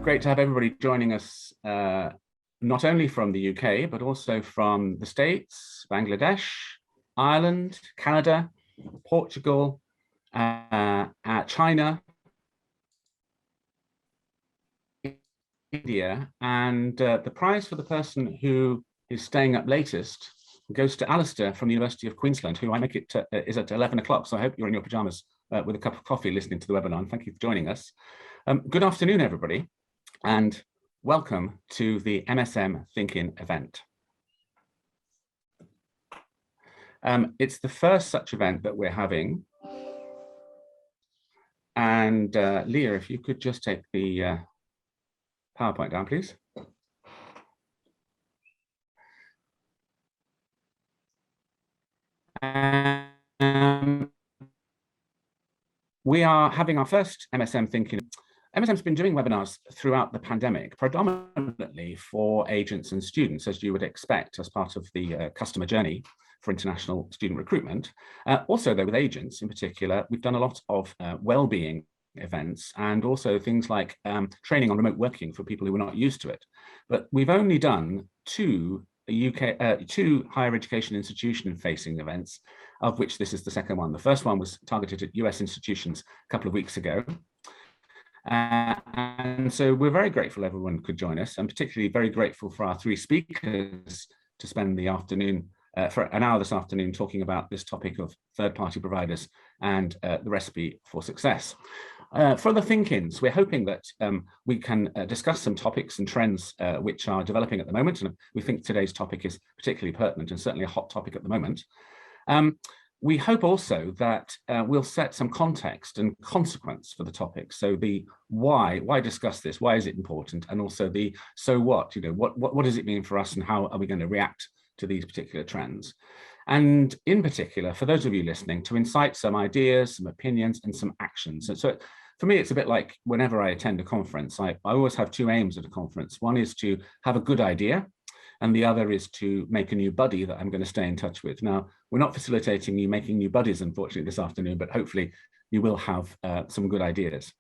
great to have everybody joining us, not only from the UK, but also from the States, Bangladesh, Ireland, Canada, Portugal, China, India, and the prize for the person who is staying up latest goes to Alistair from the University of Queensland, who I make it is at 11 o'clock. So I hope you're in your pajamas with a cup of coffee listening to the webinar. And thank you for joining us. Good afternoon, everybody, and welcome to the MSM Think-in event. It's the first such event that we're having. And Leah, if you could just take the PowerPoint down, please. We are having our first MSM Think-in. MSM's been doing webinars throughout the pandemic, predominantly for agents and students, as you would expect, as part of the customer journey for international student recruitment. Also, though, with agents in particular, we've done a lot of well-being events and also things like training on remote working for people who are not used to it. But we've only done two higher education institution-facing events, of which this is the second one. The first one was targeted at US institutions a couple of weeks ago. And so we're very grateful everyone could join us, and particularly very grateful for our three speakers to spend the afternoon, for an hour this afternoon, talking about this topic of third-party providers and the recipe for success. For the Think-ins, we're hoping that we can discuss some topics and trends which are developing at the moment, and we think today's topic is particularly pertinent and certainly a hot topic at the moment. We hope also that we'll set some context and consequence for the topic. So the why discuss this? Why is it important? And also the so what? You know, what does it mean for us, and how are we going to react to these particular trends? And in particular, for those of you listening, to incite some ideas, some opinions, and some actions. And so for me, it's a bit like whenever I attend a conference, I always have two aims at a conference. One is to have a good idea, and the other is to make a new buddy that I'm going to stay in touch with. Now, we're not facilitating you making new buddies, unfortunately, this afternoon, but hopefully you will have some good ideas.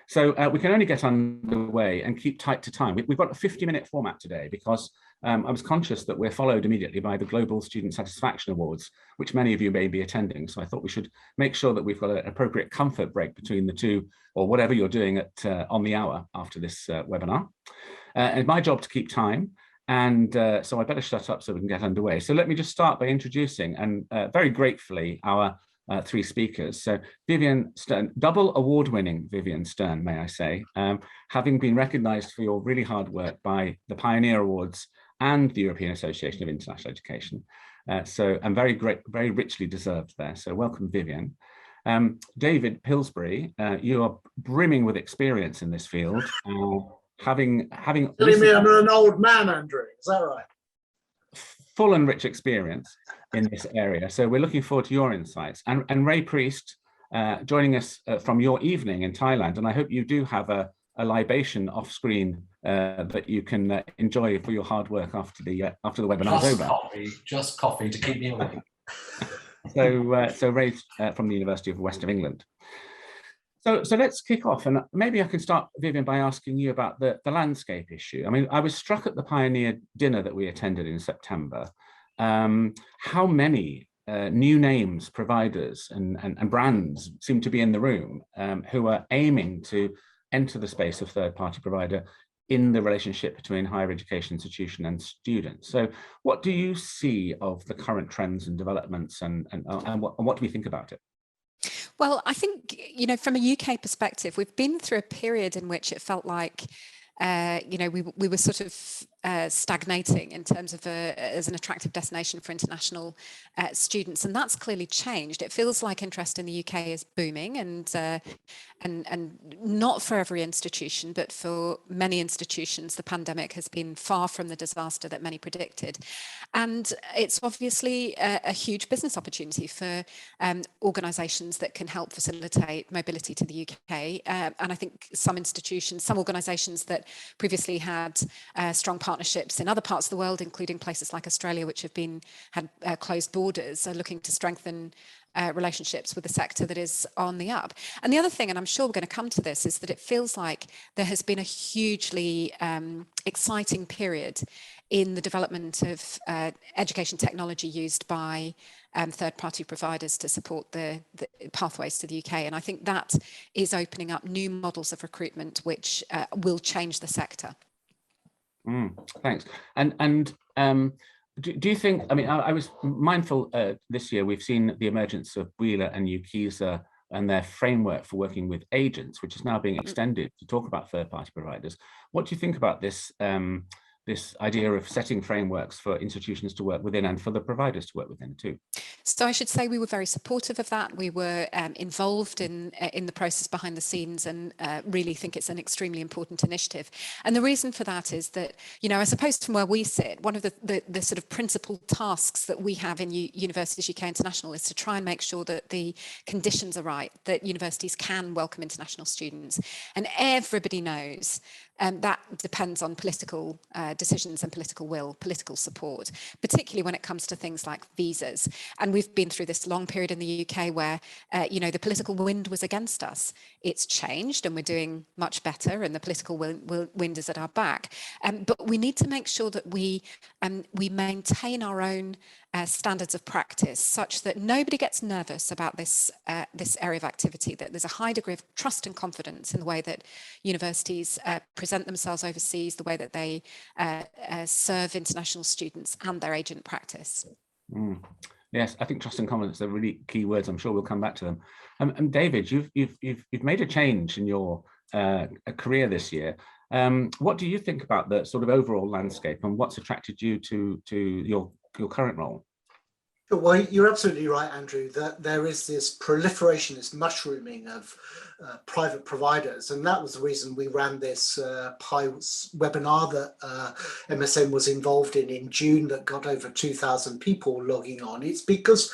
So we can only get underway and keep tight to time. We've got a 50-minute format today because I was conscious that we're followed immediately by the Global Student Satisfaction Awards, which many of you may be attending. So I thought we should make sure that we've got an appropriate comfort break between the two, or whatever you're doing at on the hour after this webinar. And it's my job to keep time. And so I better shut up so we can get underway. So let me just start by introducing, and very gratefully, our three speakers. So Vivienne Stern, double award-winning Vivienne Stern, may I say, having been recognized for your really hard work by the Pioneer Awards and the European Association of International Education. So I'm very richly deserved there. So welcome, Vivienne. David Pilsbury, you are brimming with experience in this field. Having telling me I'm an old man, Andrew, is that right? Full and rich experience in this area. So we're looking forward to your insights. And Ray Priest, joining us from your evening in Thailand. And I hope you do have a libation off screen that you can enjoy for your hard work after the webinar is over. Just coffee to keep me awake. So Ray's from the University of West of England. So let's kick off, and maybe I can start, Vivienne, by asking you about the landscape issue. I mean, I was struck at the Pioneer dinner that we attended in September, how many new names, providers and brands seem to be in the room who are aiming to enter the space of third-party provider in the relationship between higher education institution and students. So what do you see of the current trends and developments, and what do we think about it? Well, I think, you know, from a UK perspective, we've been through a period in which it felt like, you know, we were sort of stagnating in terms of as an attractive destination for international students, and that's clearly changed. It feels like interest in the UK is booming, and not for every institution, but for many institutions, the pandemic has been far from the disaster that many predicted. And it's obviously a huge business opportunity for organisations that can help facilitate mobility to the UK. And I think some institutions, some organisations that previously had strong partnerships in other parts of the world, including places like Australia, which have had closed borders, are looking to strengthen relationships with the sector that is on the up. And the other thing, and I'm sure we're going to come to this, is that it feels like there has been a hugely exciting period in the development of education technology used by third-party providers to support the pathways to the UK. And I think that is opening up new models of recruitment, which will change the sector. Thanks. And do you think, I mean, I was mindful this year, we've seen the emergence of Wheeler and Ukisa and their framework for working with agents, which is now being extended to talk about third-party providers. What do you think about this, this idea of setting frameworks for institutions to work within and for the providers to work within too? So I should say we were very supportive of that. We were involved in the process behind the scenes, and really think it's an extremely important initiative. And the reason for that is that, you know, I suppose from where we sit, one of the sort of principal tasks that we have in Universities UK International is to try and make sure that the conditions are right, that universities can welcome international students. And everybody knows that depends on political decisions and political will, political support, particularly when it comes to things like visas. And we've been through this long period in the UK where, you know, the political wind was against us. It's changed and we're doing much better, and the political wind is at our back. But we need to make sure that we maintain our own standards of practice, such that nobody gets nervous about this area of activity, that there's a high degree of trust and confidence in the way that universities present themselves overseas, the way that they serve international students and their agent practice. Yes, I think trust and confidence are really key words. I'm sure we'll come back to them. And David, you've made a change in your career this year. What do you think about the sort of overall landscape, and what's attracted you to your current role? Well, you're absolutely right, Andrew, that there is this proliferation, this mushrooming of private providers. And that was the reason we ran this webinar that MSM was involved in June that got over 2,000 people logging on. It's because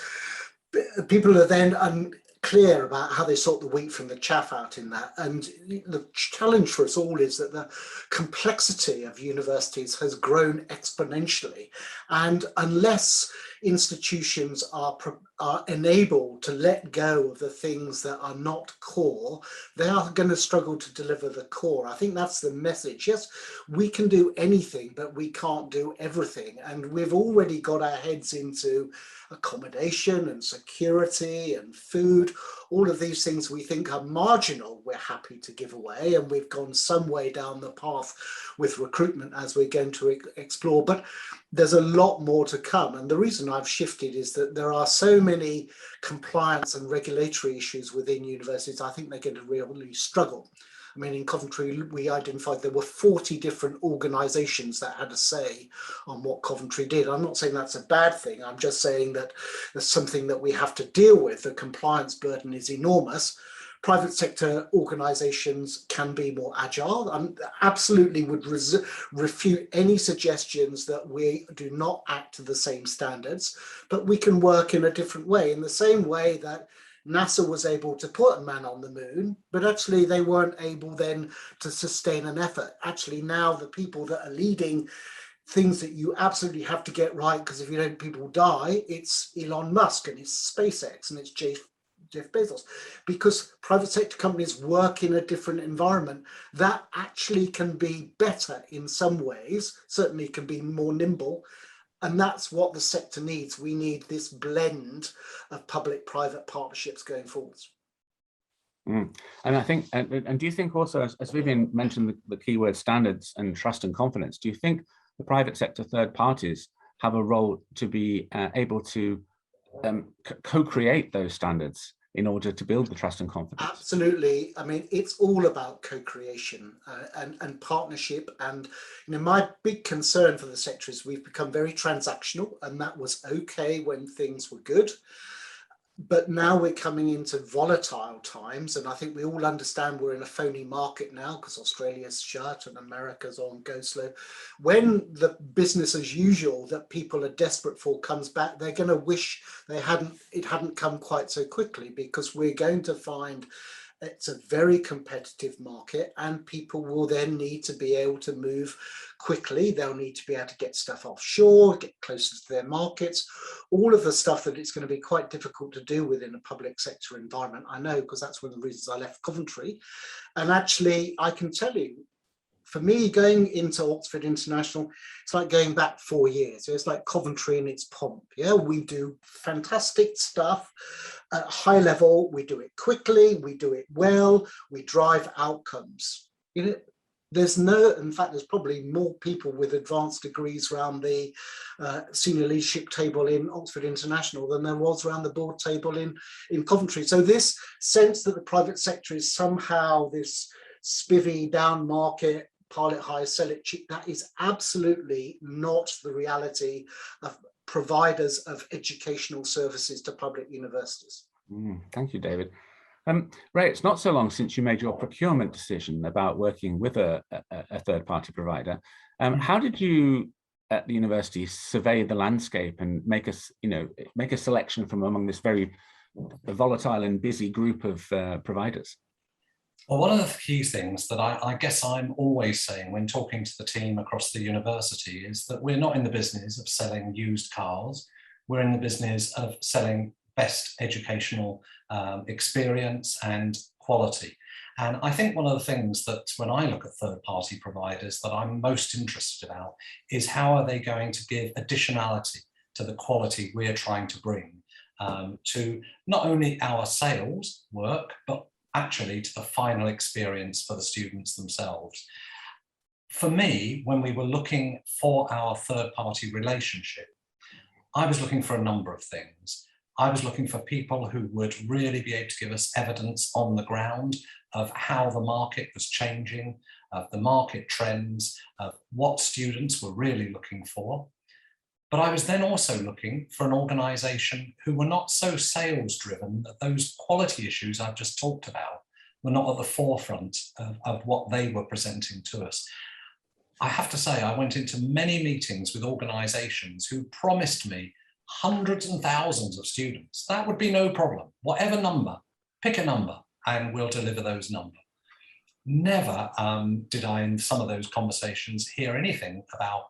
people are then unclear about how they sort the wheat from the chaff out in that. And the challenge for us all is that the complexity of universities has grown exponentially. And unless institutions are enabled to let go of the things that are not core, they are going to struggle to deliver the core. I think that's the message. Yes, we can do anything, but we can't do everything. And we've already got our heads into accommodation and security and food. All of these things we think are marginal, we're happy to give away. And we've gone some way down the path with recruitment, as we're going to explore. But there's a lot more to come. And the reason I've shifted is that there are so many compliance and regulatory issues within universities. I think they're going to really struggle. I mean, in Coventry, we identified there were 40 different organisations that had a say on what Coventry did. I'm not saying that's a bad thing. I'm just saying that there's something that we have to deal with. The compliance burden is enormous. Private sector organisations can be more agile. I absolutely would refute any suggestions that we do not act to the same standards, but we can work in a different way, in the same way that NASA was able to put a man on the moon, but actually they weren't able then to sustain an effort. Actually, now the people that are leading things that you absolutely have to get right, because if you don't, people die, it's Elon Musk and it's SpaceX and it's Jeff Bezos, because private sector companies work in a different environment that actually can be better in some ways, certainly can be more nimble. And that's what the sector needs. We need this blend of public-private partnerships going forwards. And I think, and do you think also, as Vivienne mentioned, the keyword standards and trust and confidence, do you think the private sector third parties have a role to be able to co-create those standards in order to build the trust and confidence? Absolutely. I mean, it's all about co-creation and partnership. And my big concern for the sector is we've become very transactional, and that was okay when things were good. But now we're coming into volatile times, and I think we all understand we're in a phony market now because Australia's shut and America's on go slow. When the business as usual that people are desperate for comes back, they're going to wish it hadn't come quite so quickly, because we're going to find It's a very competitive market, and people will then need to be able to move quickly. They'll need to be able to get stuff offshore, get closer to their markets, all of the stuff that it's going to be quite difficult to do within a public sector environment. I know, because that's one of the reasons I left Coventry. And actually, I can tell you, for me, going into Oxford International, it's like going back 4 years. It's like Coventry in its pomp. Yeah, we do fantastic stuff at high level. We do it quickly. We do it well. We drive outcomes. You know, in fact, there's probably more people with advanced degrees around the senior leadership table in Oxford International than there was around the board table in Coventry. So this sense that the private sector is somehow this spivvy down market, pile it high, sell it cheap, that is absolutely not the reality of providers of educational services to public universities. Thank you, David. Ray, it's not so long since you made your procurement decision about working with a third-party provider. How did you at the university survey the landscape and make a selection from among this very volatile and busy group of providers? Well, one of the key things that I guess I'm always saying when talking to the team across the university is that we're not in the business of selling used cars. We're in the business of selling best educational experience and quality. And I think one of the things that when I look at third-party providers that I'm most interested about is how are they going to give additionality to the quality we're trying to bring to not only our sales work, but actually to the final experience for the students themselves. For me, when we were looking for our third-party relationship, I was looking for a number of things. I was looking for people who would really be able to give us evidence on the ground of how the market was changing, of the market trends, of what students were really looking for. But I was then also looking for an organisation who were not so sales driven that those quality issues I've just talked about were not at the forefront of what they were presenting to us. I have to say, I went into many meetings with organisations who promised me hundreds and thousands of students. That would be no problem. Whatever number, pick a number and we'll deliver those numbers. Never did I, in some of those conversations, hear anything about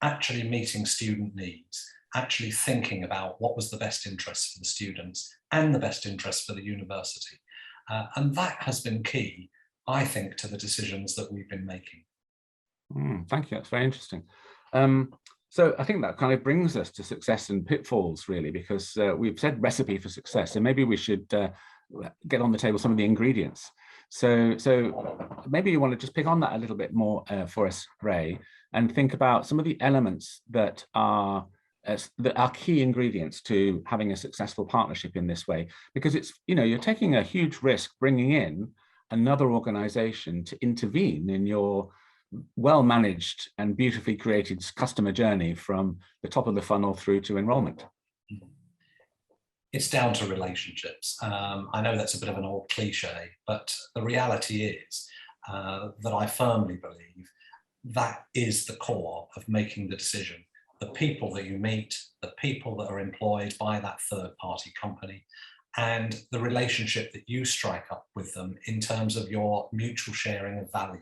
actually meeting student needs, actually thinking about what was the best interest for the students and the best interest for the university. And that has been key, I think, to the decisions that we've been making. Thank you, that's very interesting. So I think that kind of brings us to success and pitfalls, really, because we've said recipe for success, so maybe we should get on the table some of the ingredients. So maybe you want to just pick on that a little bit more for us, Ray, and think about some of the elements that are key ingredients to having a successful partnership in this way, because it's, you're taking a huge risk bringing in another organization to intervene in your well-managed and beautifully created customer journey from the top of the funnel through to enrollment. It's down to relationships. I know that's a bit of an old cliche, but the reality is that I firmly believe that is the core of making the decision. The people that you meet, the people that are employed by that third-party company, and the relationship that you strike up with them in terms of your mutual sharing of values.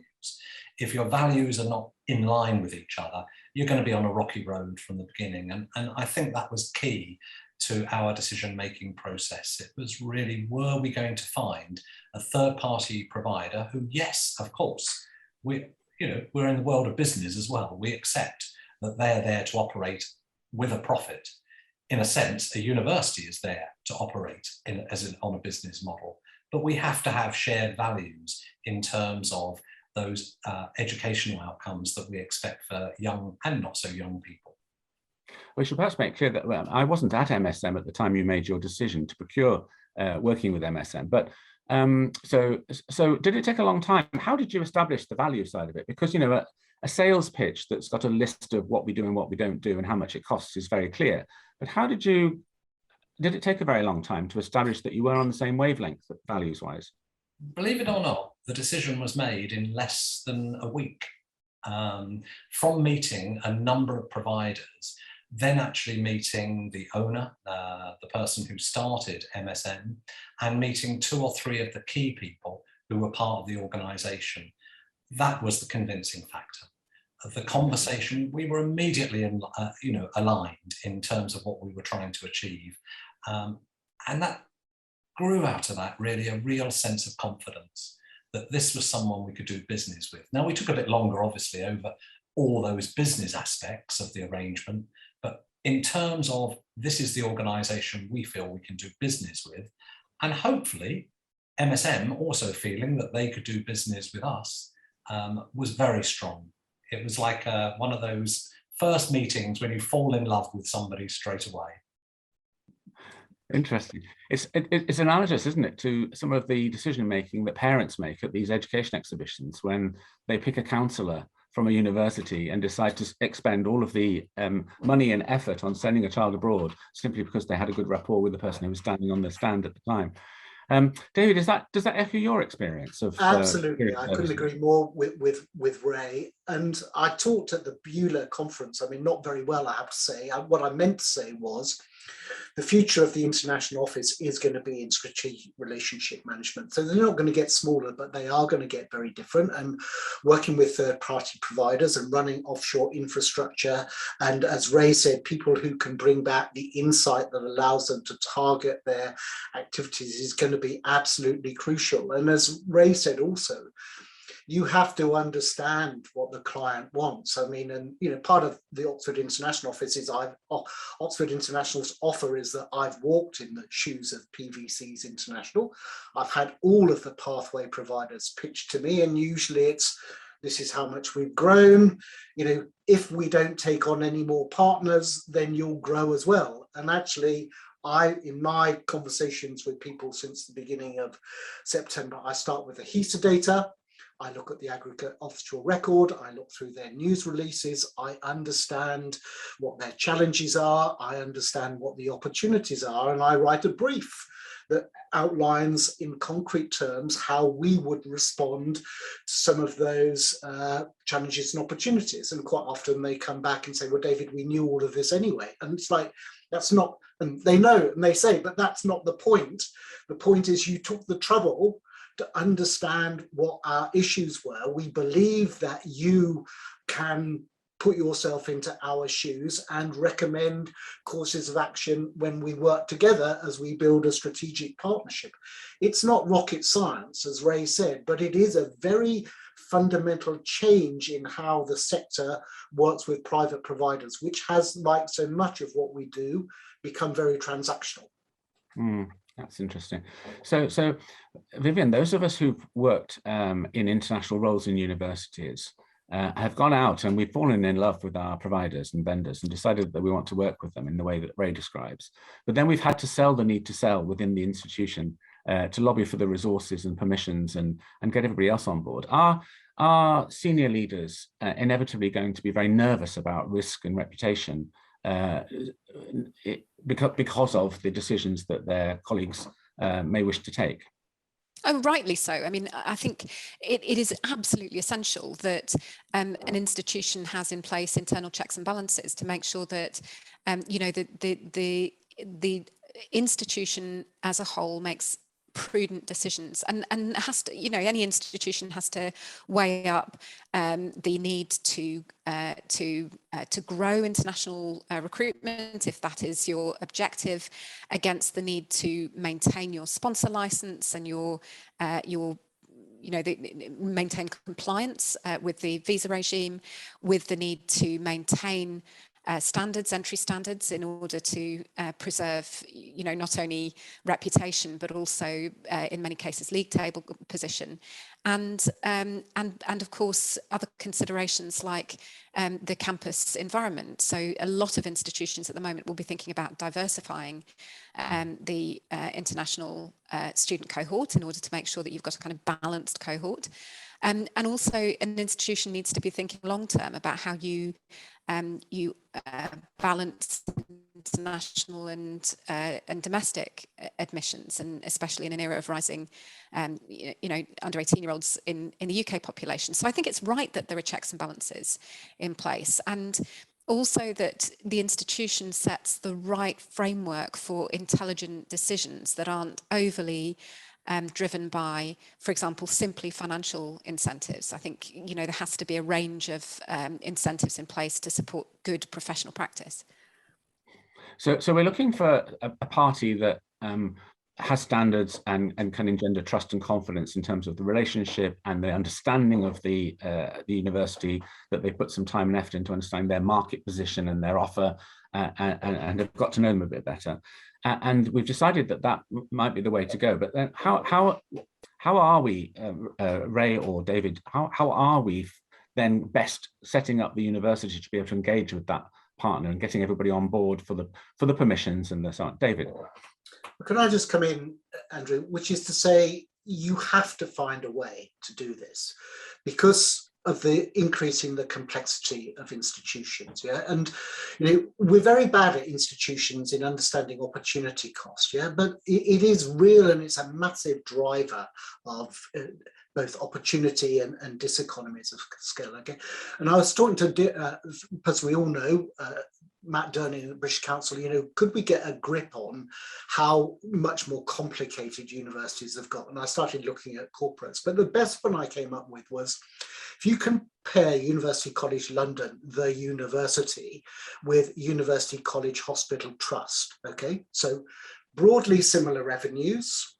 If your values are not in line with each other, you're going to be on a rocky road from the beginning. And I think that was key to our decision-making process. It was really, were we going to find a third-party provider who, yes, of course, we're in the world of business as well. We accept that they're there to operate with a profit. In a sense, a university is there to operate on a business model, but we have to have shared values in terms of those educational outcomes that we expect for young and not so young people. We should perhaps make clear that I wasn't at MSM at the time you made your decision to procure working with MSM, but so did it take a long time? How did you establish the value side of it? Because, a sales pitch that's got a list of what we do and what we don't do and how much it costs is very clear. But how did it take a very long time to establish that you were on the same wavelength values-wise? Believe it or not, the decision was made in less than a week. From meeting a number of providers, then actually meeting the owner, the person who started MSM, and meeting 2 or 3 of the key people who were part of the organisation. That was the convincing factor. The conversation, we were immediately aligned in terms of what we were trying to achieve. And that grew out of that really a real sense of confidence that this was someone we could do business with. Now, we took a bit longer, obviously, over all those business aspects of the arrangement, but in terms of this is the organisation we feel we can do business with, and hopefully MSM also feeling that they could do business with us, was very strong. It was like one of those first meetings when you fall in love with somebody straight away. Interesting. It's analogous, isn't it, to some of the decision making that parents make at these education exhibitions when they pick a counsellor from a university and decide to expend all of the money and effort on sending a child abroad simply because they had a good rapport with the person who was standing on the stand at the time. David, does that echo your experience of? Absolutely, I couldn't agree more with Ray. And I talked at the Beulah conference. I mean, not very well, I have to say. What I meant to say was, the future of the international office is going to be in strategic relationship management. So they're not going to get smaller, but they are going to get very different. And working with third-party providers and running offshore infrastructure. And as Ray said, people who can bring back the insight that allows them to target their activities is going to be absolutely crucial. And as Ray said also, you have to understand what the client wants. I mean, and part of the Oxford International Office is Oxford International's offer is that I've walked in the shoes of PVC's International. I've had all of the pathway providers pitch to me, and usually it's, this is how much we've grown. If we don't take on any more partners, then you'll grow as well. And actually, in my conversations with people since the beginning of September, I start with the HESA data. I look at the aggregate offshore record, I look through their news releases, I understand what their challenges are, I understand what the opportunities are, and I write a brief that outlines in concrete terms how we would respond to some of those challenges and opportunities. And quite often they come back and say, well, David, we knew all of this anyway. And it's like, that's not, and they know, and they say, but that's not the point. The point is you took the trouble to understand what our issues were. We believe that you can put yourself into our shoes and recommend courses of action when we work together as we build a strategic partnership. It's not rocket science, as Ray said, but it is a very fundamental change in how the sector works with private providers, which has, like so much of what we do, become very transactional. That's interesting. So Vivienne, those of us who've worked in international roles in universities have gone out and we've fallen in love with our providers and vendors and decided that we want to work with them in the way that Ray describes. But then we've had to sell the need to sell within the institution to lobby for the resources and permissions and get everybody else on board. Are senior leaders inevitably going to be very nervous about risk and reputation because of the decisions that their colleagues may wish to take? Oh, rightly so. I mean, I think it is absolutely essential that an institution has in place internal checks and balances to make sure that, the institution as a whole makes prudent decisions and has to, any institution has to weigh up the need to grow international recruitment, if that is your objective, against the need to maintain your sponsor license and maintain compliance with the visa regime, with the need to maintain entry standards in order to preserve, not only reputation, but also in many cases league table position, and of course other considerations like the campus environment. So a lot of institutions at the moment will be thinking about diversifying the international student cohort in order to make sure that you've got a kind of balanced cohort. And also an institution needs to be thinking long term about how you balance international and domestic admissions, and especially in an era of rising, under 18-year-olds in the UK population. So I think it's right that there are checks and balances in place. And Also that the institution sets the right framework for intelligent decisions that aren't overly driven by, for example, simply financial incentives. I think, you know, there has to be a range of incentives in place to support good professional practice. So we're looking for a party that has standards and can engender trust and confidence in terms of the relationship and the understanding of the university, that they put some time and effort into understanding their market position and their offer, and have got to know them a bit better. And we've decided that might be the way to go. But then how are we, Ray or David, how are we then best setting up the university to be able to engage with that partner and getting everybody on board for the permissions and so on? David. Can I just come in, Andrew, which is to say you have to find a way to do this because of the increasing the complexity of institutions, yeah, and you know we're very bad at institutions in understanding opportunity cost, yeah, but it is real and it's a massive driver of both opportunity and diseconomies of scale. Okay, and I was talking to, as we all know, Matt Durning at the British Council, you know, could we get a grip on how much more complicated universities have got? And I started looking at corporates, but the best one I came up with was, if you compare University College London, the university, with University College Hospital Trust, okay? So broadly similar revenues,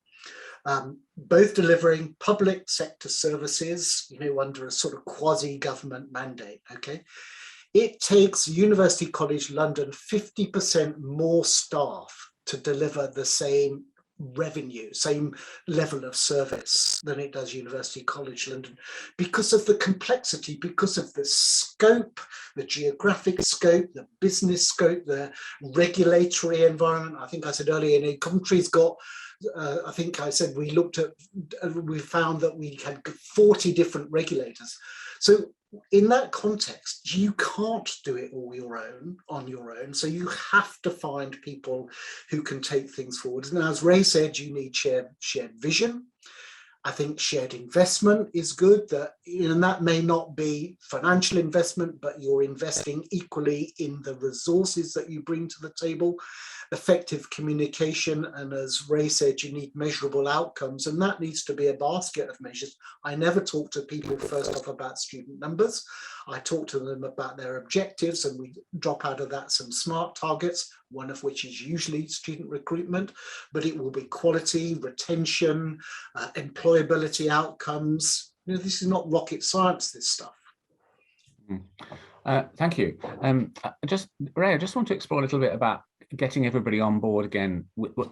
both delivering public sector services, you know, under a sort of quasi-government mandate, okay? It takes University College London 50% more staff to deliver the same revenue, same level of service than it does University College London, because of the complexity, because of the scope, the geographic scope, the business scope, the regulatory environment. I think I said earlier, you know, Coventry's got, I think I said we found that we had 40 different regulators. So in that context, you can't do it all on your own. So you have to find people who can take things forward. And as Ray said, you need shared vision. I think shared investment is good, that, you know, and that may not be financial investment, but you're investing equally in the resources that you bring to the table. Effective communication, and as Ray said, you need measurable outcomes, and that needs to be a basket of measures. I never talk to people first off about student numbers. I talk to them about their objectives, and we drop out of that some SMART targets, one of which is usually student recruitment, but it will be quality, retention, employability outcomes. You know, this is not rocket science, this stuff. Thank you. Ray, I just want to explore a little bit about getting everybody on board again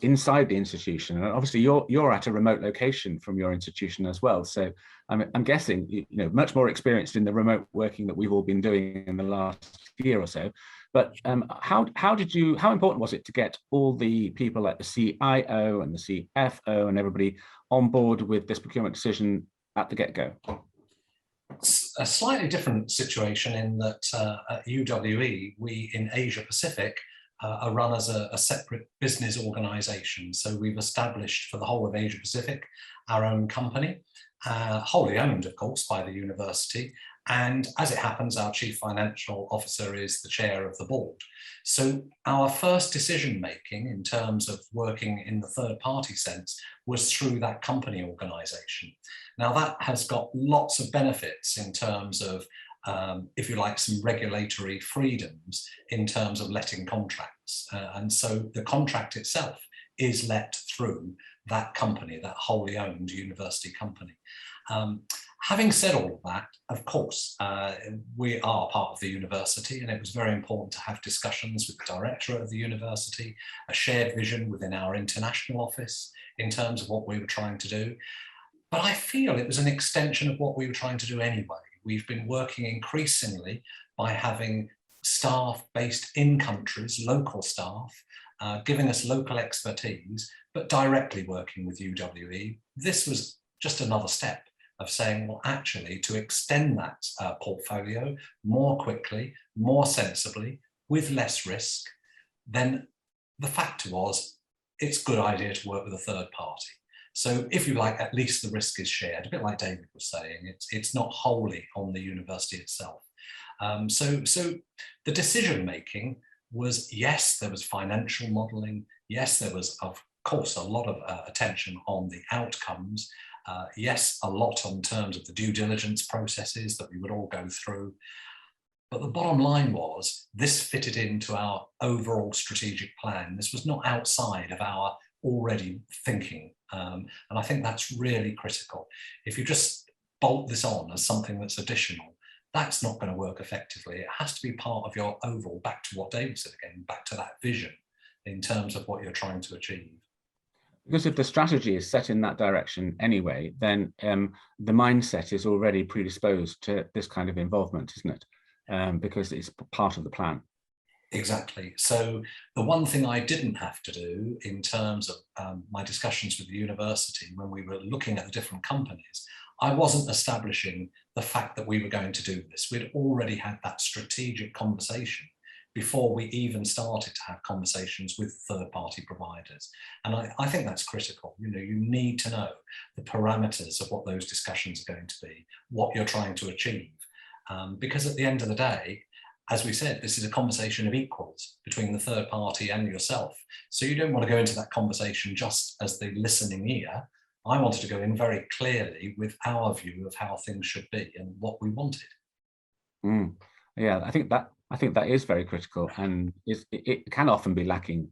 inside the institution. And obviously you're at a remote location from your institution as well. So I'm guessing, you know, much more experienced in the remote working that we've all been doing in the last year or so. But how important was it to get all the people at the CIO and the CFO and everybody on board with this procurement decision at the get-go? It's a slightly different situation in that at UWE, we in Asia Pacific are run as a separate business organization. So we've established for the whole of Asia Pacific our own company, wholly owned, of course, by the university. And as it happens, our chief financial officer is the chair of the board. So our first decision making in terms of working in the third party sense was through that company organization. Now that has got lots of benefits in terms of, if you like, some regulatory freedoms in terms of letting contracts. And so the contract itself is let through that company, that wholly owned university company. Having said all of that, of course, we are part of the university, and it was very important to have discussions with the director of the university, a shared vision within our international office in terms of what we were trying to do. But I feel it was an extension of what we were trying to do anyway. We've been working increasingly by having staff based in countries, local staff, giving us local expertise, but directly working with UWE. This was just another step of saying, well, actually, to extend that portfolio more quickly, more sensibly, with less risk, then the fact was, it's a good idea to work with a third party. So if you like, at least the risk is shared, a bit like David was saying, it's not wholly on the university itself. So the decision making was, yes, there was financial modelling. Yes, there was, of course, a lot of attention on the outcomes. Yes, a lot on terms of the due diligence processes that we would all go through. But the bottom line was, this fitted into our overall strategic plan. This was not outside of our already thinking. And I think that's really critical. If you just bolt this on as something that's additional, that's not going to work effectively. It has to be part of your overall, back to what David said again, back to that vision in terms of what you're trying to achieve. Because if the strategy is set in that direction anyway, then the mindset is already predisposed to this kind of involvement, isn't it? Because it's part of the plan. Exactly. So the one thing I didn't have to do in terms of my discussions with the university when we were looking at the different companies, I wasn't establishing the fact that we were going to do this. We'd already had that strategic conversation before we even started to have conversations with third-party providers. And I think that's critical. You know, you need to know the parameters of what those discussions are going to be, what you're trying to achieve. Because at the end of the day, as we said, this is a conversation of equals between the third party and yourself. So you don't want to go into that conversation just as the listening ear. I wanted to go in very clearly with our view of how things should be and what we wanted. Yeah, I think that is very critical, and it can often be lacking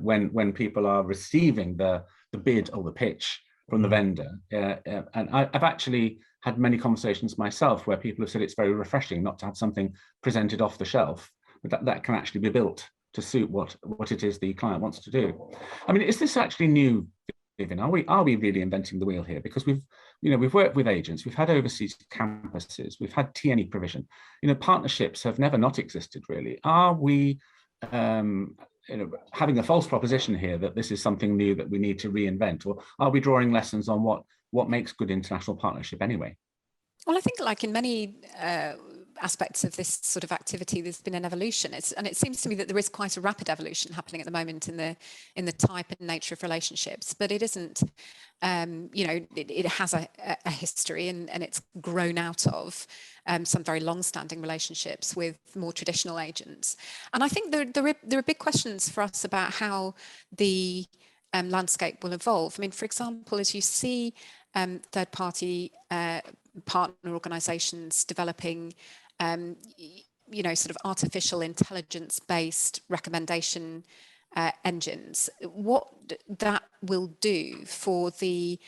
when people are receiving the bid or the pitch from the vendor. And I've actually had many conversations myself where people have said it's very refreshing not to have something presented off the shelf, but that can actually be built to suit what it is the client wants to do. I mean, is this actually new, Vivienne? Are we really inventing the wheel here? Because we've worked with agents, we've had overseas campuses, we've had T&E provision. Partnerships have never not existed, really. Are we having a false proposition here that this is something new that we need to reinvent, or are we drawing lessons on what makes good international partnership anyway? Well, I think, like in many aspects of this sort of activity, there's been an evolution. And it seems to me that there is quite a rapid evolution happening at the moment in the type and nature of relationships. But it isn't, it has a history, and it's grown out of some very long-standing relationships with more traditional agents. And I think there are big questions for us about how the landscape will evolve. I mean, for example, as you see third-party partner organisations developing, sort of artificial intelligence-based recommendation engines, what that will do for the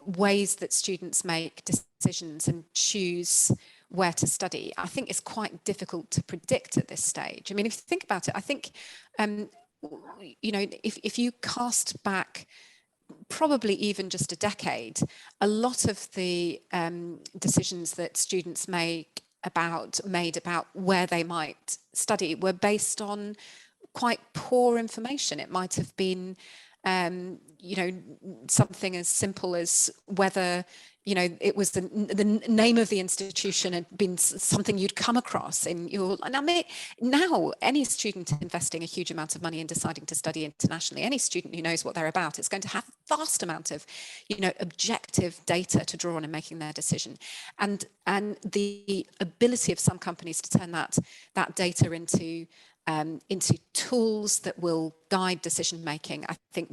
ways that students make decisions and choose where to study, I think is quite difficult to predict at this stage. I mean, if you think about it, I think, if you cast back probably even just a decade, a lot of the decisions that students made about where they might study were based on quite poor information. It might have been, something as simple as whether, it was the name of the institution had been something you'd come across in your. And I mean, now any student investing a huge amount of money in deciding to study internationally, any student who knows what they're about, is going to have a vast amount of, objective data to draw on in making their decision, and the ability of some companies to turn that data into tools that will guide decision making, I think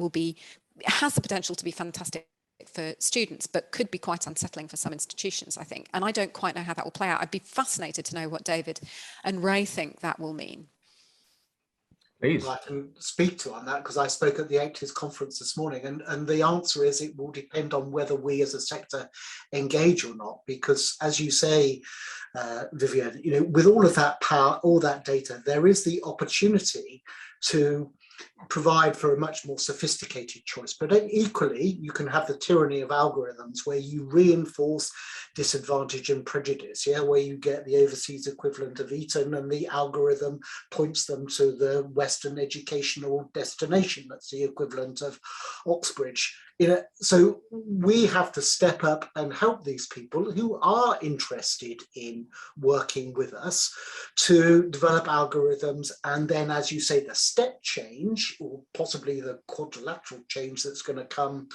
has the potential to be fantastic for students, but could be quite unsettling for some institutions, I think. And I don't quite know how that will play out. I'd be fascinated to know what David and Ray think that will mean. Please. Well, I can speak to on that because I spoke at the ACTIS conference this morning, and the answer is it will depend on whether we as a sector engage or not, because as you say, Vivienne, with all of that power, all that data, there is the opportunity to provide for a much more sophisticated choice. But equally, you can have the tyranny of algorithms where you reinforce disadvantage and prejudice, where you get the overseas equivalent of Eton and the algorithm points them to the Western educational destination that's the equivalent of Oxbridge So we have to step up and help these people who are interested in working with us to develop algorithms, and then, as you say, the step change, or possibly the quadrilateral change that's going to come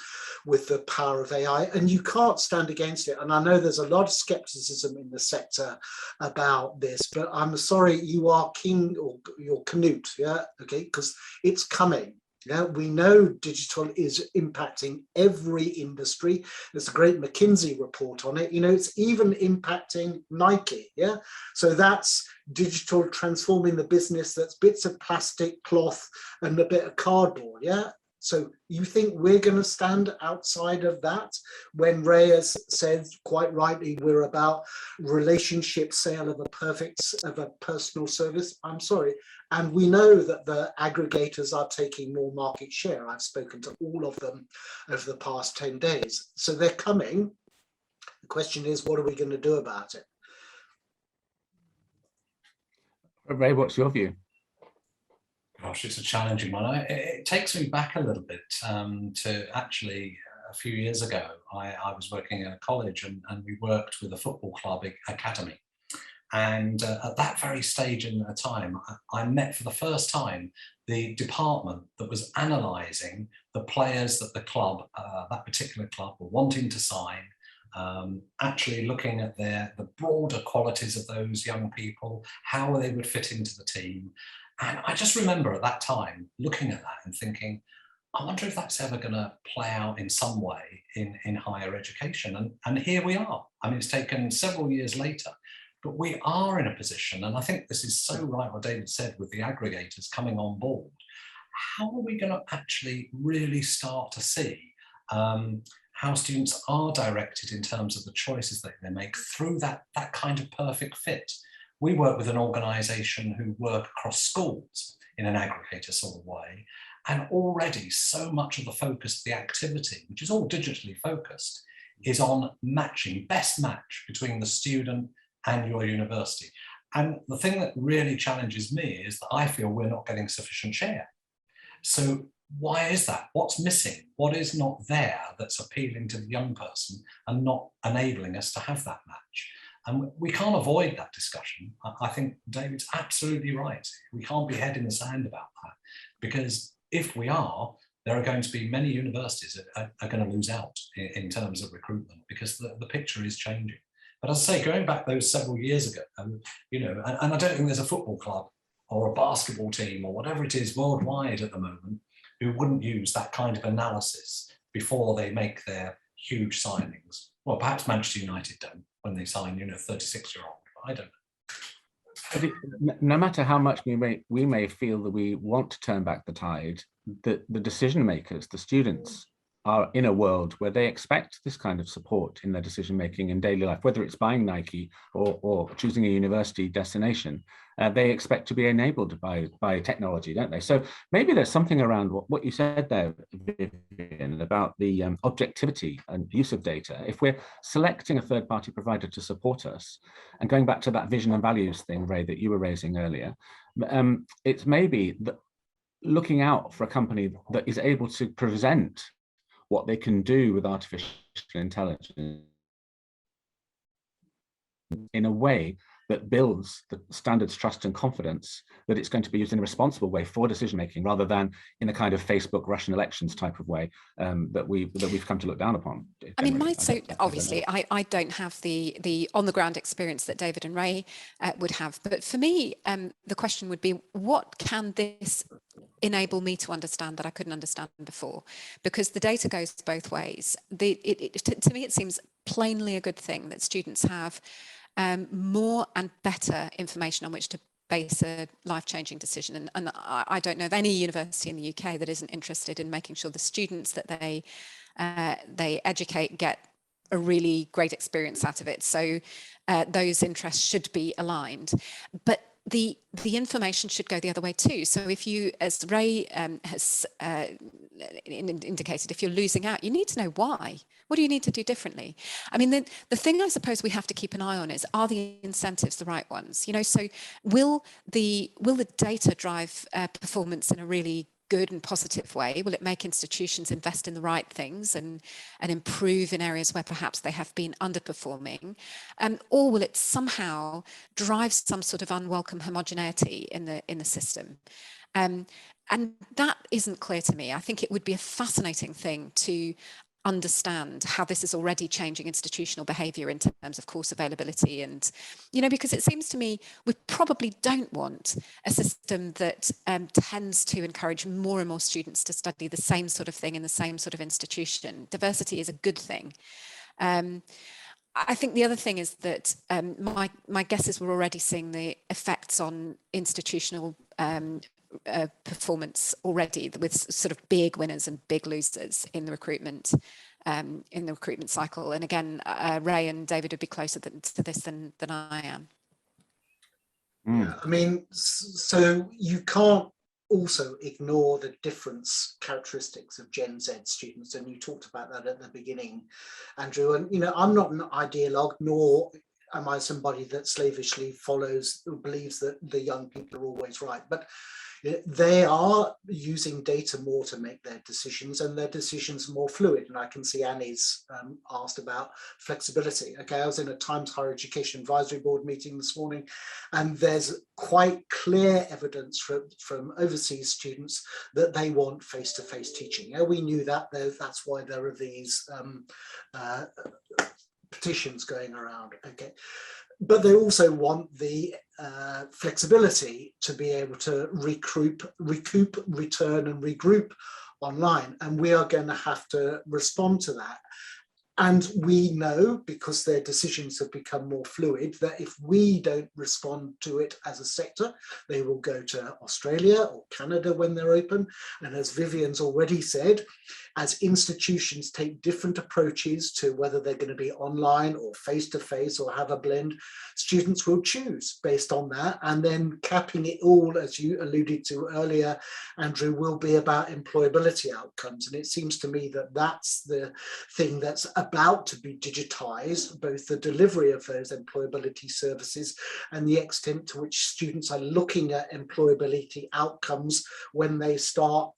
with the power of AI, and you can't stand against it. And I know there's a lot of skepticism in the sector about this, but I'm sorry, you are king, or you're Canute, yeah, okay, because it's coming. Yeah, we know digital is impacting every industry. There's a great McKinsey report on it. It's even impacting Nike. Yeah, so that's digital transforming the business. That's bits of plastic, cloth, and a bit of cardboard. Yeah. So you think we're going to stand outside of that when Ray has said quite rightly we're about relationship sale of a personal service? I'm sorry. And we know that the aggregators are taking more market share. I've spoken to all of them over the past 10 days. So they're coming. The question is, what are we going to do about it? Ray, what's your view? Gosh, it's a challenging one. It takes me back a little bit to actually a few years ago. I was working in a college and we worked with a football club academy. And at that very stage in the time, I met for the first time the department that was analysing the players that the club, that particular club, were wanting to sign, actually looking at the broader qualities of those young people, how they would fit into the team. And I just remember at that time looking at that and thinking, I wonder if that's ever going to play out in some way in higher education. And here we are. I mean, it's taken several years later, but we are in a position, and I think this is so right what David said with the aggregators coming on board. How are we going to actually really start to see how students are directed in terms of the choices that they make through that kind of perfect fit? We work with an organisation who work across schools in an aggregator sort of way, and already so much of the focus of the activity, which is all digitally focused, is on matching, best match between the student and your university. And the thing that really challenges me is that I feel we're not getting sufficient share. So why is that? What's missing? What is not there that's appealing to the young person and not enabling us to have that match? And we can't avoid that discussion. I think David's absolutely right. We can't be head in the sand about that, because if we are, there are going to be many universities that are going to lose out in terms of recruitment, because the picture is changing. But as I say, going back those several years ago, and I don't think there's a football club or a basketball team or whatever it is worldwide at the moment who wouldn't use that kind of analysis before they make their huge signings. Well, perhaps Manchester United don't when they sign, 36-year-old. I don't know. No matter how much we may feel that we want to turn back the tide, the decision makers, the students, are in a world where they expect this kind of support in their decision making in daily life, whether it's buying Nike or choosing a university destination. They expect to be enabled by technology, don't they? So maybe there's something around what you said there, Vivienne, about the objectivity and use of data. If we're selecting a third-party provider to support us, and going back to that vision and values thing, Ray, that you were raising earlier, it's maybe looking out for a company that is able to present what they can do with artificial intelligence in a way that builds the standards, trust, and confidence that it's going to be used in a responsible way for decision making, rather than in a kind of Facebook Russian elections type of way that we've come to look down upon. I mean, obviously, I don't have the on the ground experience that David and Ray would have, but for me, the question would be, what can this enable me to understand that I couldn't understand before? Because the data goes both ways. To me, it seems plainly a good thing that students have more and better information on which to base a life-changing decision. And I don't know of any university in the UK that isn't interested in making sure the students that they educate get a really great experience out of it. So those interests should be aligned. But the information should go the other way too. So if you, as Ray has indicated, if you're losing out, you need to know why. What do you need to do differently? I mean, the thing I suppose we have to keep an eye on is, are the incentives the right ones? So will the data drive performance in a really good and positive way? Will it make institutions invest in the right things and improve in areas where perhaps they have been underperforming? Or will it somehow drive some sort of unwelcome homogeneity in the system? And that isn't clear to me. I think it would be a fascinating thing to understand how this is already changing institutional behaviour in terms of course availability. And, you know, because it seems to me we probably don't want a system that tends to encourage more and more students to study the same sort of thing in the same sort of institution. Diversity is a good thing. I think the other thing is that my guess is we're already seeing the effects on institutional performance already, with sort of big winners and big losers in the recruitment cycle. And again, Ray and David would be closer to this than I am. Yeah, I mean, so you can't also ignore the difference characteristics of Gen Z students, and you talked about that at the beginning, Andrew. And you know, I'm not an ideologue, nor am I somebody that slavishly follows or believes that the young people are always right, but they are using data more to make their decisions, and their decisions are more fluid. And I can see Annie's asked about flexibility. Okay, I was in a Times Higher Education Advisory Board meeting this morning, and there's quite clear evidence from overseas students that they want face-to-face teaching. Yeah, we knew that. That's why there are these petitions going around. Okay. But they also want the flexibility to be able to recoup, return and regroup online. And we are going to have to respond to that. And we know, because their decisions have become more fluid, that if we don't respond to it as a sector, they will go to Australia or Canada when they're open. And as Vivienne's already said, as institutions take different approaches to whether they're going to be online or face-to-face or have a blend, students will choose based on that. And then capping it all, as you alluded to earlier, Andrew, will be about employability outcomes. And it seems to me that that's the thing that's about to be digitized, both the delivery of those employability services and the extent to which students are looking at employability outcomes when they start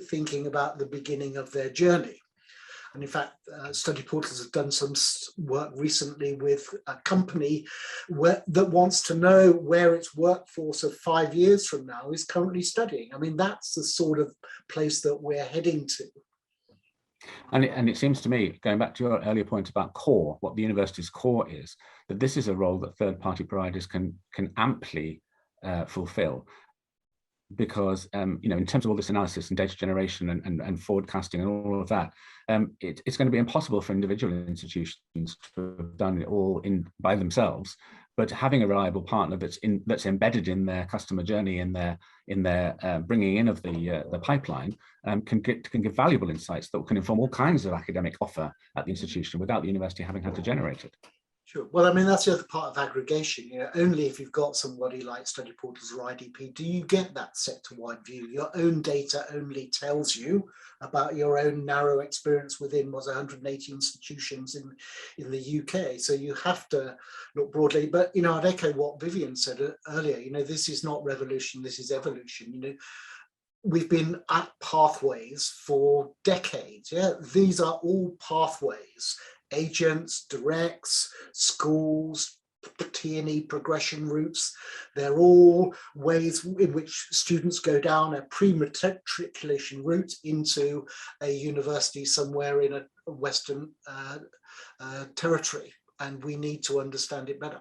thinking about the beginning of their journey. And in fact, Study Portals have done some work recently with a company that wants to know where its workforce of 5 years from now is currently studying. I mean, that's the sort of place that we're heading to. And it seems to me, going back to your earlier point about core, what the university's core is, that this is a role that third-party providers can amply fulfill. Because you know, in terms of all this analysis and data generation and forecasting and all of that, it's going to be impossible for individual institutions to have done it all by themselves. But having a reliable partner that's embedded in their customer journey, in their bringing in of the pipeline, can give valuable insights that can inform all kinds of academic offer at the institution without the university having had to generate it. Sure. Well, I mean, that's the other part of aggregation. You know, only if you've got somebody like Study Portals or IDP do you get that sector-wide view. Your own data only tells you about your own narrow experience within 180 institutions in the UK. So you have to look broadly. But, you know, I'd echo what Vivienne said earlier. You know, this is not revolution, this is evolution. You know, we've been at pathways for decades. Yeah, these are all pathways. Agents, directs, schools, T&E progression routes. They're all ways in which students go down a pre-matriculation route into a university somewhere in a Western territory. And we need to understand it better.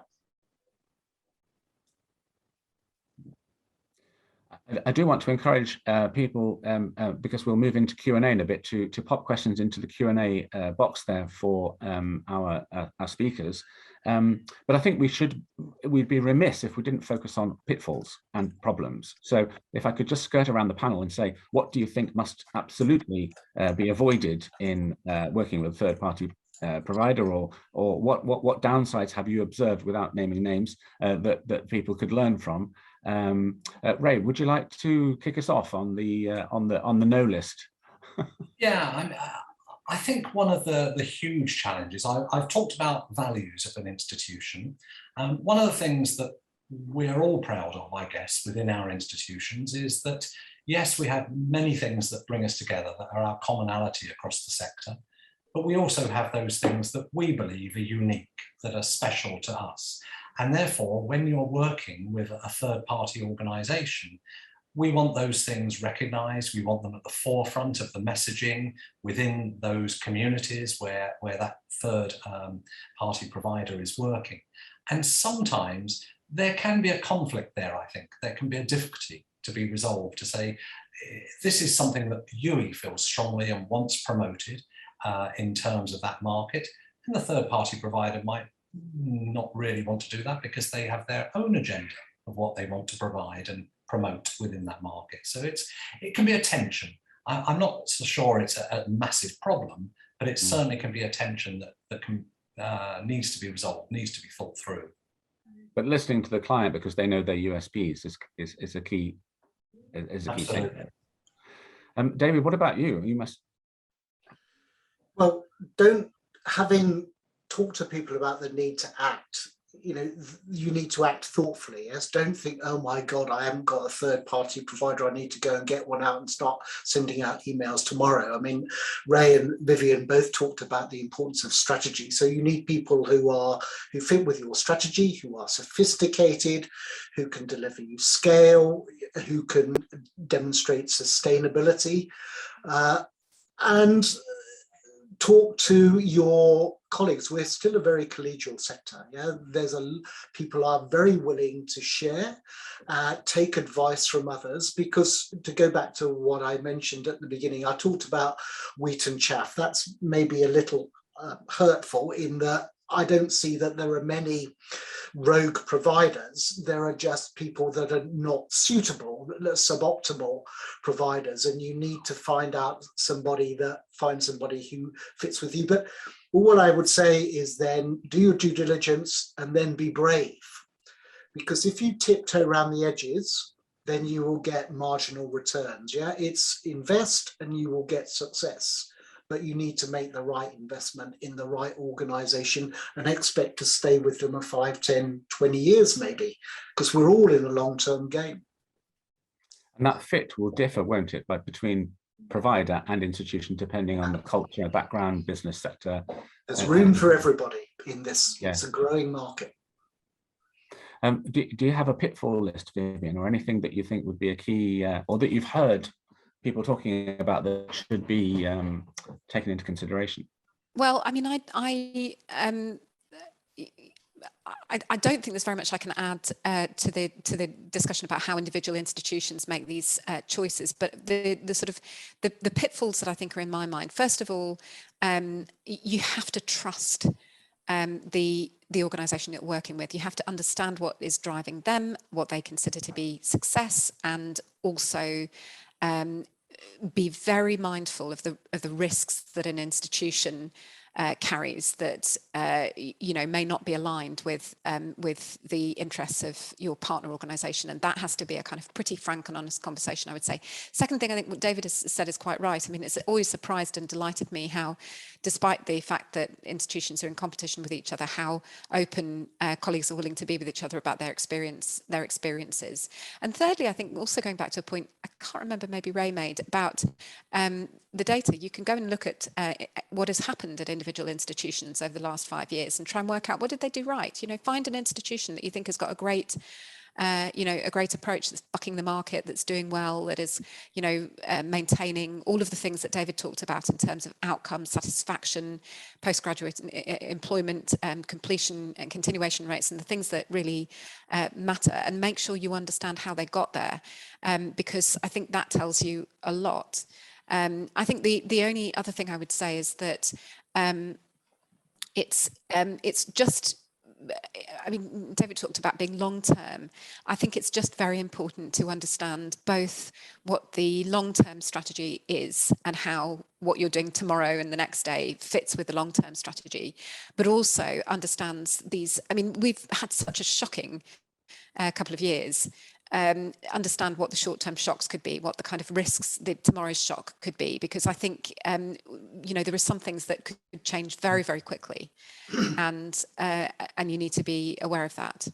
I do want to encourage people, because we'll move into Q&A in a bit, to pop questions into the Q&A box there for our speakers. But I think we'd be remiss if we didn't focus on pitfalls and problems. So if I could just skirt around the panel and say, what do you think must absolutely be avoided in working with a third-party provider, or what downsides have you observed, without naming names, that people could learn from? Ray, would you like to kick us off on the no list? Yeah, I think one of the huge challenges, I've talked about values of an institution. One of the things that we're all proud of, I guess, within our institutions is that yes, we have many things that bring us together that are our commonality across the sector, but we also have those things that we believe are unique, that are special to us. And therefore, when you're working with a third-party organisation, we want those things recognised. We want them at the forefront of the messaging within those communities where that third-party provider is working. And sometimes there can be a conflict there, I think. There can be a difficulty to be resolved, to say, this is something that UE feels strongly and wants promoted in terms of that market. And the third-party provider might not really want to do that because they have their own agenda of what they want to provide and promote within that market. So it can be a tension. I'm not so sure it's a massive problem, but it certainly can be a tension that can, needs to be resolved, needs to be thought through. But listening to the client because they know their USPs is a key thing. David, what about you? You must. Well, having talked to people about the need to act, you need to act thoughtfully. Yes, don't think, oh my God, I haven't got a third-party provider, I need to go and get one out and start sending out emails tomorrow. I mean, Ray and Vivienne both talked about the importance of strategy. So you need people who fit with your strategy, who are sophisticated, who can deliver you scale, who can demonstrate sustainability, and talk to your colleagues. We're still a very collegial sector. Yeah, people are very willing to share, take advice from others, because to go back to what I mentioned at the beginning, I talked about wheat and chaff. That's maybe a little hurtful in that I don't see that there are many rogue providers. There are just people that are not suitable, suboptimal providers, and you need to find somebody who fits with you. But what I would say is then do your due diligence and then be brave, because if you tiptoe around the edges, then you will get marginal returns. Yeah, it's invest and you will get success. But you need to make the right investment in the right organization and expect to stay with them for 5, 10, 20 years maybe, because we're all in a long-term game. And that fit will differ, won't it, between provider and institution, depending on the culture, background, business sector. There's room for everybody in this. Yeah. It's a growing market. Do you have a pitfall list, Vivienne, or anything that you think would be a key, or that you've heard people talking about that should be taken into consideration? Well, I mean, I don't think there's very much I can add to the discussion about how individual institutions make these choices. But the sort of the pitfalls that I think are in my mind. First of all, you have to trust the organisation you're working with. You have to understand what is driving them, what they consider to be success, and also be very mindful of the risks that an institution carries that may not be aligned with the interests of your partner organisation, and that has to be a kind of pretty frank and honest conversation, I would say. Second thing, I think what David has said is quite right. I mean, it's always surprised and delighted me how, despite the fact that institutions are in competition with each other, how open colleagues are willing to be with each other about their experiences. And thirdly, I think also going back to a point I can't remember, maybe Ray made about the data. You can go and look at what has happened at individual institutions over the last 5 years and try and work out what did they do right. Find an institution that you think has got a great approach that's bucking the market, that's doing well, that is, maintaining all of the things that David talked about in terms of outcome, satisfaction, postgraduate employment, completion and continuation rates, and the things that really matter, and make sure you understand how they got there, because I think that tells you a lot. I think the only other thing I would say is that it's just, I mean, David talked about being long-term. I think it's just very important to understand both what the long-term strategy is and how what you're doing tomorrow and the next day fits with the long-term strategy, but also understands these. I mean, we've had such a shocking couple of years. Understand what the short-term shocks could be, what the kind of risks that tomorrow's shock could be, because I think there are some things that could change very, very quickly, and you need to be aware of that.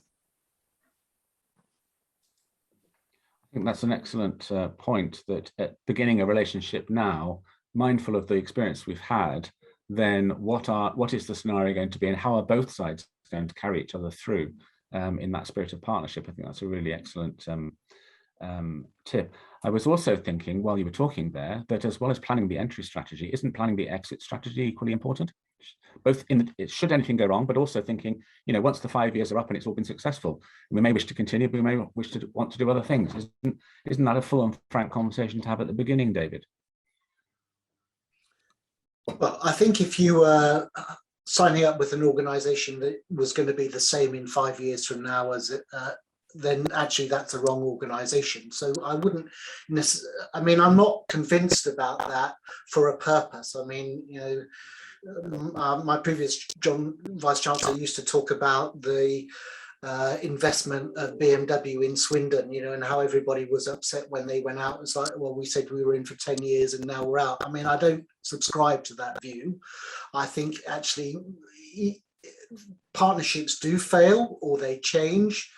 I I think that's an excellent point, that at beginning a relationship now, mindful of the experience we've had, then what is the scenario going to be, and how are both sides going to carry each other through in that spirit of partnership? I think that's a really excellent tip. I was also thinking while you were talking there that as well as planning the entry strategy, isn't planning the exit strategy equally important? Both should anything go wrong, but also thinking, you know, once the 5 years are up and it's all been successful, we may wish to continue, but we may want to do other things. Isn't that a full and frank conversation to have at the beginning, David? Well, I think if you were signing up with an organisation that was going to be the same in 5 years from now as it, then actually that's the wrong organisation. So I wouldn't I mean, I'm not convinced about that for a purpose. I mean, you know, my previous Vice Chancellor used to talk about the investment of BMW in Swindon, you know, and how everybody was upset when they went out. It's like, well, we said we were in for 10 years and now we're out. I mean, I don't subscribe to that view. I think actually partnerships do fail or they change,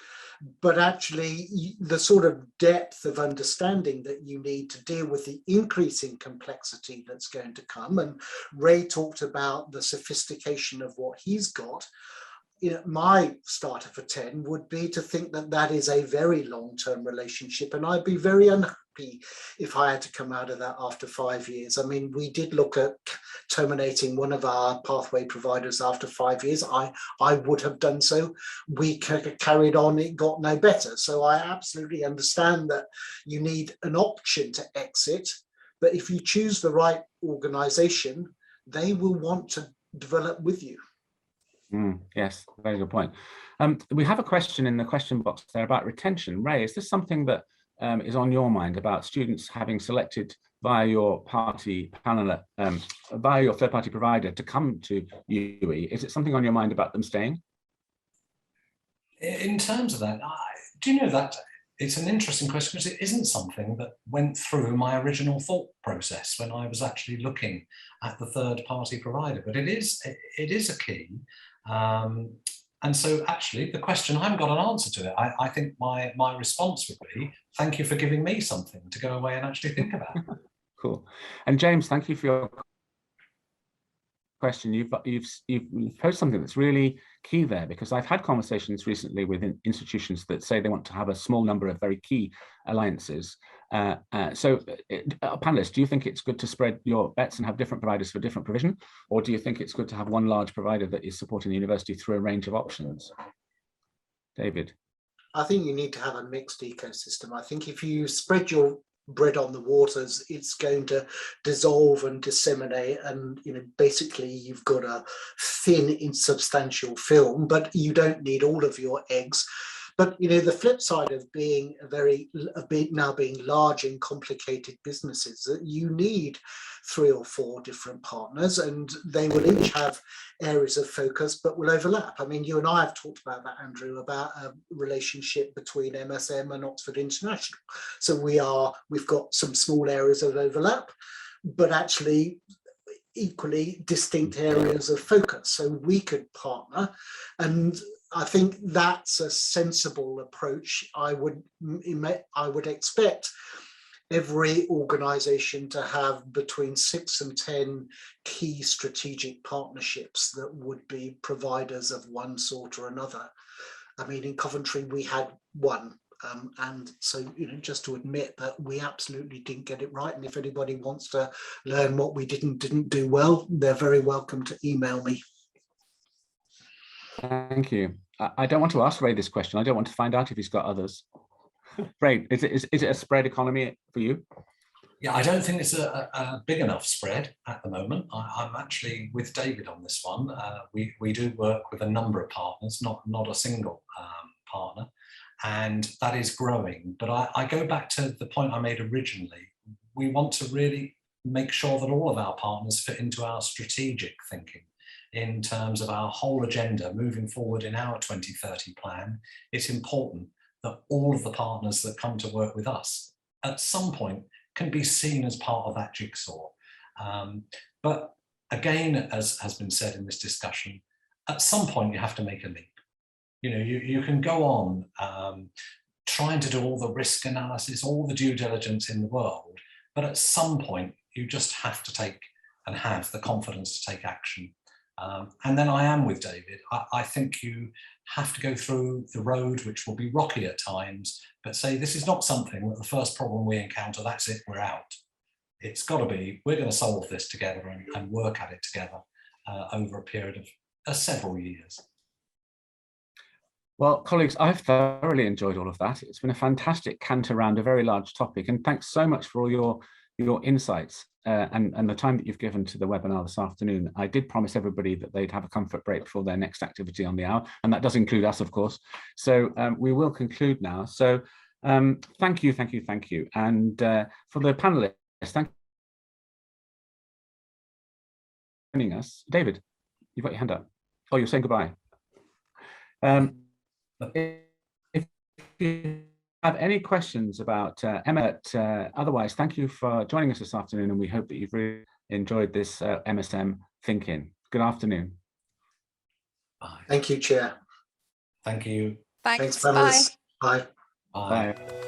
but actually the sort of depth of understanding that you need to deal with the increasing complexity that's going to come. And Ray talked about the sophistication of what he's got. You know, my starter for 10 would be to think that that is a very long-term relationship, and I'd be very unhappy if I had to come out of that after 5 years. I mean, we did look at terminating one of our pathway providers after 5 years. I would have done so. We carried on, it got no better. So I absolutely understand that you need an option to exit, but if you choose the right organization, they will want to develop with you. Yes, very good point. We have a question in the question box there about retention. Ray, is this something that is on your mind, about students having selected via your party panel, via your third party provider to come to UE? Is it something on your mind about them staying? In terms of that, do you know that it's an interesting question, because it isn't something that went through my original thought process when I was actually looking at the third party provider, but it is a key. And so actually the question, I haven't got an answer to it. I think my response would be, thank you for giving me something to go away and actually think about. Cool. And James, thank you for your question. You've posed something that's really key there, because I've had conversations recently with institutions that say they want to have a small number of very key alliances. So panelists, do you think it's good to spread your bets and have different providers for different provision? Or do you think it's good to have one large provider that is supporting the university through a range of options? David? I think you need to have a mixed ecosystem. I think if you spread your bread on the waters, it's going to dissolve and disseminate, and you know, basically you've got a thin, insubstantial film, but you don't need all of your eggs. But you know, the flip side of being now being large and complicated businesses, that you need 3 or 4 different partners, and they will each have areas of focus but will overlap. I mean, you and I have talked about that, Andrew, about a relationship between MSM and Oxford International. So we've got some small areas of overlap, but actually equally distinct areas of focus. So we could partner, and I think that's a sensible approach. I would expect every organisation to have between 6 and 10 key strategic partnerships that would be providers of one sort or another. I mean, in Coventry we had one, and so, you know, just to admit that we absolutely didn't get it right, and if anybody wants to learn what we didn't do well, they're very welcome to email me. Thank you. I don't want to ask Ray this question. I don't want to find out if he's got others. Ray, is it a spread economy for you? Yeah, I don't think it's a big enough spread at the moment. I'm actually with David on this one. We do work with a number of partners, not a single partner, and that is growing. But I go back to the point I made originally. We want to really make sure that all of our partners fit into our strategic thinking in terms of our whole agenda moving forward in our 2030 plan. It's important that all of the partners that come to work with us at some point can be seen as part of that jigsaw. But again, as has been said in this discussion, at some point you have to make a leap. You know, you can go on trying to do all the risk analysis, all the due diligence in the world, but at some point you just have to take and have the confidence to take action. And then I am with David. I think you have to go through the road, which will be rocky at times, but say this is not something that the first problem we encounter, that's it, we're out. It's got to be, we're going to solve this together and work at it together over a period of several years. Well, colleagues, I've thoroughly enjoyed all of that. It's been a fantastic cant around a very large topic, and thanks so much for all your insights and the time that you've given to the webinar this afternoon. I did promise everybody that they'd have a comfort break before their next activity on the hour, and that does include us, of course. So we will conclude now. So thank you. And for the panelists, thank you for joining us. David, you've got your hand up. Oh, you're saying goodbye. If you have any questions about Emma, otherwise, thank you for joining us this afternoon, and we hope that you've really enjoyed this MSM Think-in. Good afternoon. Bye. Thank you, Chair. Thank you. Thanks. Thanks, fellas. Bye. Bye. Bye.